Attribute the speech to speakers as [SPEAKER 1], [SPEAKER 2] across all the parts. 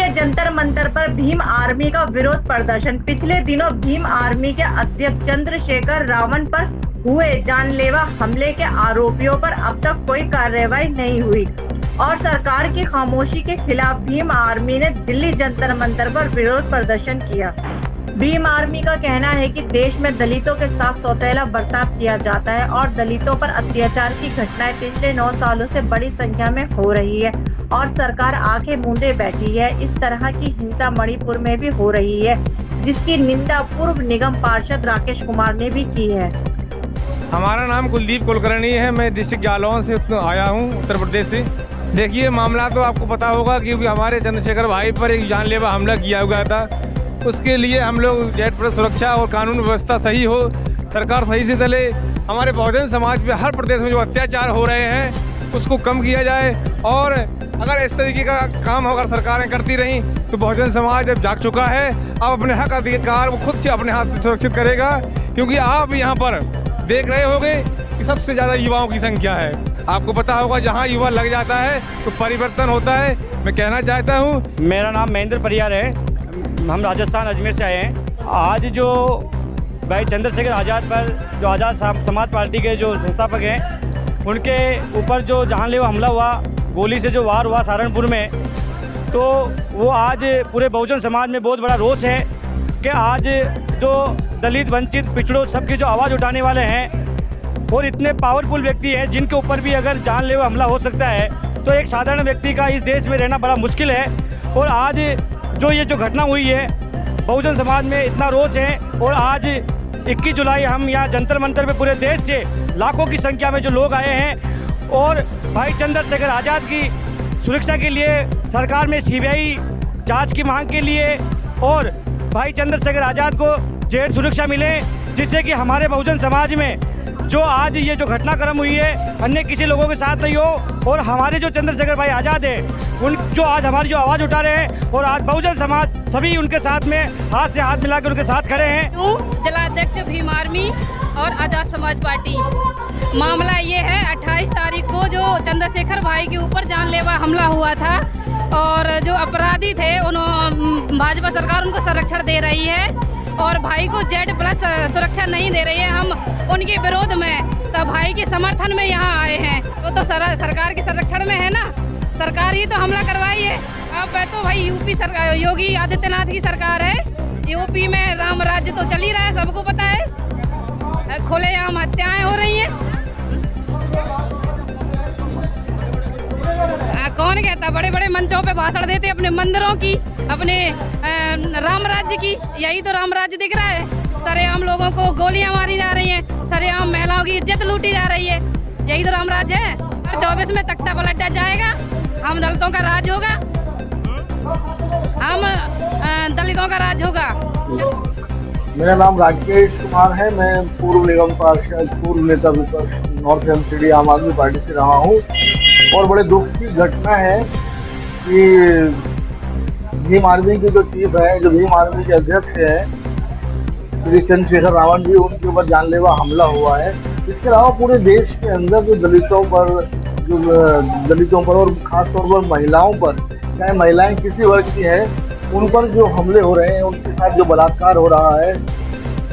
[SPEAKER 1] जंतर मंतर पर भीम आर्मी का विरोध प्रदर्शन। पिछले दिनों भीम आर्मी के अध्यक्ष चंद्रशेखर रावण पर हुए जानलेवा हमले के आरोपियों पर अब तक कोई कार्रवाई नहीं हुई और सरकार की खामोशी के खिलाफ भीम आर्मी ने दिल्ली जंतर मंतर पर विरोध प्रदर्शन किया। भीम आर्मी का कहना है कि देश में दलितों के साथ सौतेला बर्ताव किया जाता है और दलितों पर अत्याचार की घटनाएं पिछले 9 सालों से बड़ी संख्या में हो रही है और सरकार आंखें मूंदे बैठी है। इस तरह की हिंसा मणिपुर में भी हो रही है, जिसकी निंदा पूर्व निगम पार्षद राकेश कुमार ने भी की है।
[SPEAKER 2] हमारा नाम कुलदीप कुलकर्णी है। मैं डिस्ट्रिक्ट जालौन से आया हूँ, उत्तर प्रदेश से। देखिए, मामला तो आपको पता होगा कि हमारे चंद्रशेखर भाई पर एक जानलेवा हमला किया हुआ था। उसके लिए हम लोग जेट पर सुरक्षा और कानून व्यवस्था सही हो, सरकार सही से चले, हमारे बहुजन समाज पे हर प्रदेश में जो अत्याचार हो रहे हैं उसको कम किया जाए। और अगर इस तरीके का काम अगर सरकारें करती रहीं तो बहुजन समाज अब जाग चुका है। अब अपने हक अधिकार वो खुद से अपने हाथ से सुरक्षित करेगा, क्योंकि आप यहाँ पर देख रहे होंगे कि सबसे ज़्यादा युवाओं की संख्या है। आपको पता होगा जहाँ युवा लग जाता है तो परिवर्तन होता है। मैं कहना चाहता हूँ,
[SPEAKER 3] मेरा नाम महेंद्र परियार है, हम राजस्थान अजमेर से आए हैं। आज जो भाई चंद्रशेखर आज़ाद पर जो आज़ाद समाज पार्टी के जो संस्थापक हैं उनके ऊपर जो जानलेवा हमला हुआ, गोली से जो वार हुआ सहारनपुर में, तो वो आज पूरे बहुजन समाज में बहुत बड़ा रोष है कि आज जो दलित, वंचित, पिछड़ों सबकी जो आवाज़ उठाने वाले हैं और इतने पावरफुल व्यक्ति हैं जिनके ऊपर भी अगर जानलेवा हमला हो सकता है तो एक साधारण व्यक्ति का इस देश में रहना बड़ा मुश्किल है। और आज जो ये जो घटना हुई है, बहुजन समाज में इतना रोष है। और आज 21 जुलाई हम यहाँ जंतर मंतर पे पूरे देश से लाखों की संख्या में जो लोग आए हैं और भाई चंद्रशेखर आज़ाद की सुरक्षा के लिए, सरकार में सीबीआई जांच की मांग के लिए और भाई चंद्रशेखर आज़ाद को जेल सुरक्षा मिले, जिससे कि हमारे बहुजन समाज में जो आज ये जो घटनाक्रम हुई है अन्य किसी लोगों के साथ नहीं हो। और हमारे जो चंद्रशेखर भाई आज़ाद हैं, उन जो आज हमारी जो आवाज़ उठा रहे हैं और आज बहुजन समाज सभी उनके साथ में हाथ से हाथ मिलाकर उनके साथ खड़े हैं।
[SPEAKER 4] जिला अध्यक्ष भीम आर्मी और आज़ाद समाज पार्टी। मामला ये है, 28 तारीख को जो चंद्रशेखर भाई के ऊपर जानलेवा हमला हुआ था और जो अपराधी थे उन्होंने भाजपा सरकार उनको संरक्षण दे रही है और भाई को Z+ सुरक्षा नहीं दे रही है। हम उनके विरोध में सब भाई के समर्थन में यहाँ आए हैं। वो तो सरकार के संरक्षण में है ना, सरकार ही तो हमला करवाई है। अब तो भाई यूपी सरकार, योगी आदित्यनाथ की सरकार है। यूपी में राम राज्य तो चल ही रहा है, सबको पता है। खुलेआम हत्याएं हो रही हैं। कौन कहता, बड़े बड़े मंचों पे भाषण देते अपने मंदिरों की, अपने राम राज्य की। यही तो राम राज्य दिख रहा है। सरेआम लोगों को गोलियां मारी जा रही हैं, सरेआम महिलाओं की इज्जत लूटी जा रही है। यही तो राम राज्य है। 24 में तख्ता पलट जाएगा, हम दलितों का राज होगा, हम दलितों का राज होगा।
[SPEAKER 5] मेरा नाम राकेश कुमार है। मैं पूर्व निगम पार्षद, पूर्व नेता विपक्ष नॉर्थ एमसीडी आम आदमी पार्टी से रहा हूँ। और बड़े दुख की घटना है कि भीम आर्मी के जो चीफ है, जो भीम आर्मी के अध्यक्ष है श्री चंद्रशेखर रावण जी, उनके ऊपर जानलेवा हमला हुआ है। इसके अलावा पूरे देश के अंदर जो दलितों पर और खासतौर पर महिलाओं पर, चाहे महिलाएं किसी वर्ग की हैं, उन पर जो हमले हो रहे हैं, उनके साथ जो बलात्कार हो रहा है,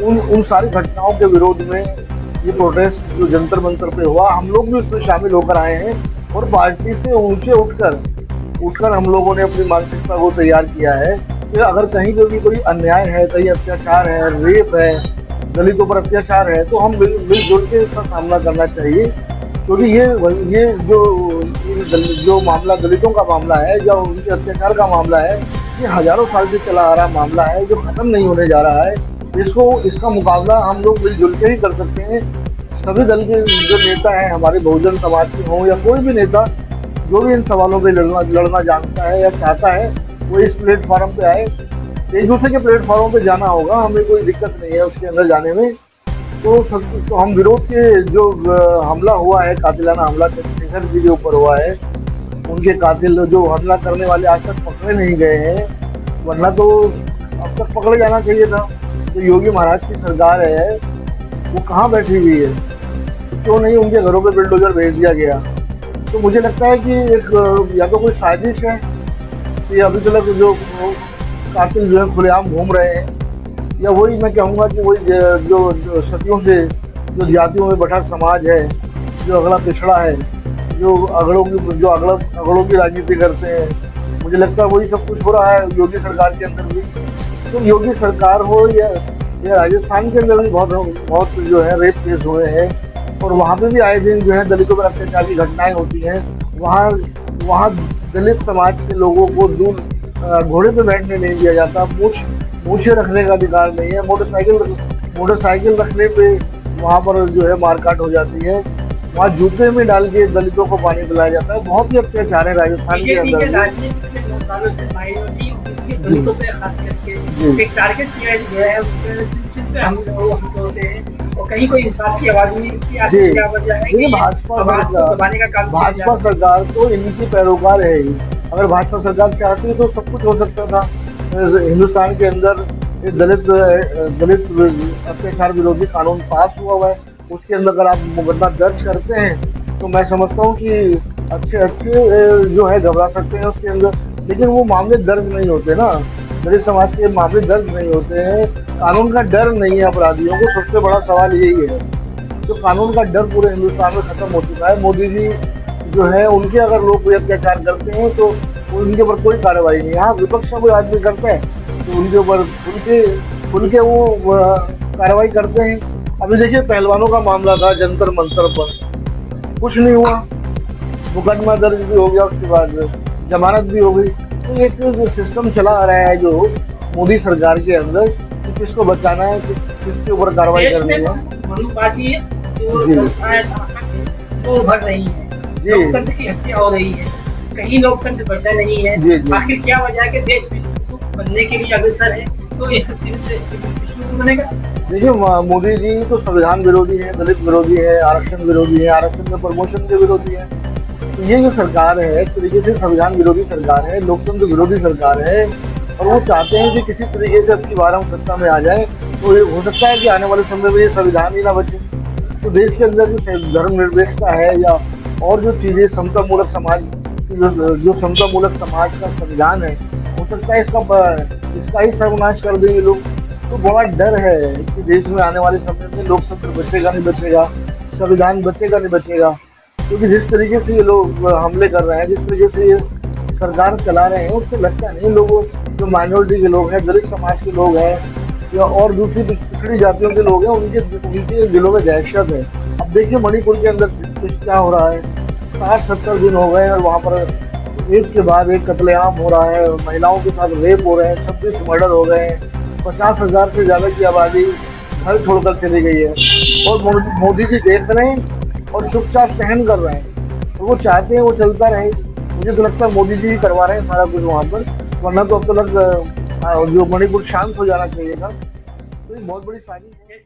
[SPEAKER 5] उन सारी घटनाओं के विरोध में ये प्रोटेस्ट जो जंतर मंतर पे हुआ, हम लोग भी उसमें शामिल होकर आए हैं। और पार्टी से ऊंचे उठकर हम लोगों ने अपनी मानसिकता को तैयार किया है कि अगर कहीं पर भी कोई अन्याय है, कहीं अत्याचार है, रेप है, दलितों पर अत्याचार है, तो हम मिलजुल के इसका सामना करना चाहिए। क्योंकि ये जो मामला दलितों का मामला है, जो उनके अत्याचार का मामला है, ये हजारों साल से चला आ रहा मामला है जो खत्म नहीं होने जा रहा है। इसका मुकाबला हम लोग मिलजुल के ही कर सकते हैं। सभी दल के जो नेता हैं, हमारे बहुजन समाज के हों या कोई भी नेता, जो भी इन सवालों पे लड़ना जानता है या चाहता है, वो इस प्लेटफॉर्म पे आए। एक दूसरे के प्लेटफॉर्म पे जाना होगा, हमें कोई दिक्कत नहीं है उसके अंदर जाने में। तो हम विरोध के जो हमला हुआ है, कातिलाना हमला चंद्रशेखर जी के ऊपर हुआ है, उनके कातिल जो हमला करने वाले आज तक पकड़े नहीं गए हैं, वरना तो अब तक पकड़े जाना चाहिए था। तो योगी महाराज की सरकार है, वो कहाँ बैठी हुई है, क्यों नहीं उनके घरों पे बुलडोजर भेज दिया गया? तो मुझे लगता है कि एक या तो कोई साजिश है ये अभी तक जो कातिल जो है खुलेआम घूम रहे हैं, या वही मैं कहूँगा कि वही जो सदियों से जो जातियों में बटा समाज है, जो अगला पिछड़ा है, जो अगड़ों की राजनीति करते हैं, मुझे लगता है वही सब कुछ हो रहा है योगी सरकार के अंदर भी। तो योगी सरकार हो या राजस्थान के अंदर भी बहुत जो है रेप केस हुए हैं, और वहाँ पे भी आए दिन जो है दलितों पर अत्याचार की घटनाएं होती हैं। वहाँ दलित समाज के लोगों को दूर घोड़े पे बैठने नहीं दिया जाता, मूछें रखने का अधिकार नहीं है, मोटरसाइकिल रखने पे वहाँ पर जो है मारकाट हो जाती है, वहाँ जूते में डाल के दलितों को पानी पिलाया जाता है। बहुत ही अत्याचार है राजस्थान के अंदर।
[SPEAKER 6] दलितों पे खास करके एक टारगेट किया गया है, उसपे हम लोग और कहीं कोई इंसान की आवाज नहीं
[SPEAKER 5] देखिए, भाजपा सरकार तो इनकी पैरोकार है ही। अगर भाजपा सरकार चाहती तो सब कुछ हो सकता था। हिंदुस्तान के अंदर दलित अत्याचार विरोधी कानून पास हुआ है, उसके अंदर अगर आप मुकदमा दर्ज करते हैं तो मैं समझता हूँ कि अच्छे जो है घबरा सकते हैं उसके अंदर, लेकिन वो मामले दर्ज नहीं होते ना। दलित समाज के मामले दर्ज नहीं होते हैं, कानून का डर नहीं है अपराधियों को। सबसे बड़ा सवाल यही है, तो कानून का डर पूरे हिंदुस्तान में खत्म हो चुका है। मोदी जी जो है उनके अगर लोग कोई अत्याचार करते हैं तो उनके ऊपर कोई कार्रवाई नहीं। यहाँ विपक्ष का कोई आदमी करता है तो उनके ऊपर उनके वो कार्रवाई करते हैं। अभी देखिए पहलवानों का मामला था जंतर मंतर पर, कुछ नहीं हुआ, मुकदमा दर्ज भी हो गया, उसके बाद जमानत भी हो गई। तो एक जो सिस्टम चला आ रहा है जो मोदी सरकार के अंदर, कि किसको बचाना है, किसके ऊपर कार्रवाई करनी है।
[SPEAKER 6] वो उभर रही है, लोकतंत्र की हत्या हो रही है, कहीं लोकतंत्र बचा नहीं है। आखिर क्या वजह है कि देश विश्व बनने के लिए अग्रसर है, तो इस विश्व बनेगा।
[SPEAKER 5] देखिए मोदी जी तो संविधान विरोधी है, दलित विरोधी है, आरक्षण विरोधी है, आरक्षण में प्रमोशन के विरोधी है। तो ये जो सरकार है एक तरीके से संविधान विरोधी सरकार है, लोकतंत्र विरोधी सरकार है, और वो चाहते हैं कि किसी तरीके से अब की बार हम सत्ता में आ जाए। तो हो सकता है कि आने वाले समय में ये संविधान ही ना बचे। तो देश के अंदर जो धर्मनिरपेक्षता है या और जो चीज़ें समतामूलक समाज जो समतामूलक समाज का संविधान है, हो सकता है इसका ही सर्वनाश कर देंगे लोग। तो बड़ा डर है कि देश में आने वाले समय में लोकतंत्र बचेगा नहीं बचेगा, संविधान बचेगा नहीं बचेगा, क्योंकि जिस तरीके से ये लोग हमले कर रहे हैं, जिस तरीके से ये सरकार चला रहे हैं, उससे लगता नहीं लोगों जो माइनॉरिटी के लोग हैं, दलित समाज के लोग हैं या और दूसरी पिछड़ी जातियों के लोग हैं, उनके दिलों में दहशत है। अब देखिए मणिपुर के अंदर क्या हो रहा है, 60-70 दिन हो गए और वहाँ पर एक के बाद एक कत्लेआम हो रहा है, महिलाओं के साथ रेप हो रहे हैं, 26 मर्डर हो गए हैं, 50,000 से ज़्यादा की आबादी घर छोड़कर चली गई है, और मोदी जी देख रहे हैं और चुपचाप सहन कर रहे हैं। तो वो चाहते हैं वो चलता रहे। मुझे तो लगता है मोदी जी ही करवा रहे हैं सारा कुछ वहाँ पर, वरना तो अब तक जो मणिपुर शांत हो जाना चाहिए था। तो ये बहुत बड़ी साजिश है।